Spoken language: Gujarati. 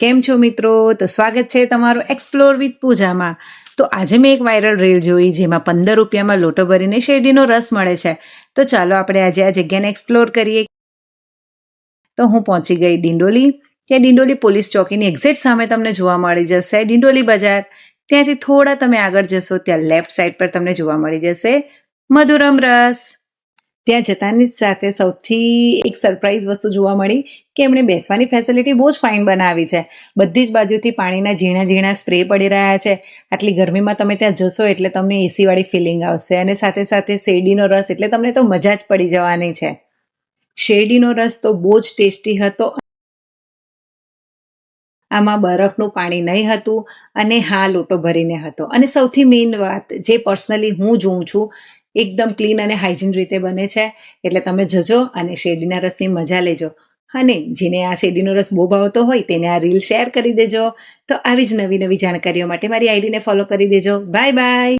કેમ છો મિત્રો? તો સ્વાગત છે તમારું એક્સપ્લોર વિથ પૂજામાં. તો આજે મેં એક વાયરલ રીલ જોઈ જેમાં 15 રૂપિયામાં લોટો ભરીને શેરડીનો રસ મળે છે. તો ચાલો આપણે આજે આ જગ્યાને એક્સપ્લોર કરીએ. તો હું પહોંચી ગઈ ડિંડોલી. ત્યાં ડિંડોલી પોલીસ ચોકીની એક્ઝેક્ટ સામે તમને જોવા મળી જશે ડિંડોલી બજાર. ત્યાંથી થોડા તમે આગળ જશો ત્યાં લેફ્ટ સાઈડ પર તમને જોવા મળી જશે મધુરમ રસ. ત્યાં જતાની સાથે સૌથી એક સરપ્રાઈઝ વસ્તુ જોવા મળી કે એમણે બેસવાની ફેસિલિટી બહુ જ ફાઇન બનાવી છે. બધી જ બાજુથી પાણીના ઝીણા ઝીણા સ્પ્રે પડી રહ્યા છે. આટલી ગરમીમાં તમે ત્યાં જશો એટલે તમને એસીવાળી ફિલિંગ આવશે અને સાથે સાથે શેરડીનો રસ એટલે તમને તો મજા જ પડી જવાની છે. શેરડીનો રસ તો બહુ જ ટેસ્ટી હતો. આમાં બરફનું પાણી નહીં હતું અને હા લોટો ભરીને હતો. અને સૌથી મેઇન વાત જે પર્સનલી હું જોઉં છું એકદમ ક્લીન અને હાઇજીન રીતે બને છે. એટલે તમે જજો અને શેરડીના રસની મજા લેજો. અને જેને આ શેરડીનો રસ બહુ ભાવતો હોય તેને આ રીલ શેર કરી દેજો. તો આવી જ નવી નવી જાણકારીઓ માટે મારી આઈડીને ફોલો કરી દેજો. Bye bye.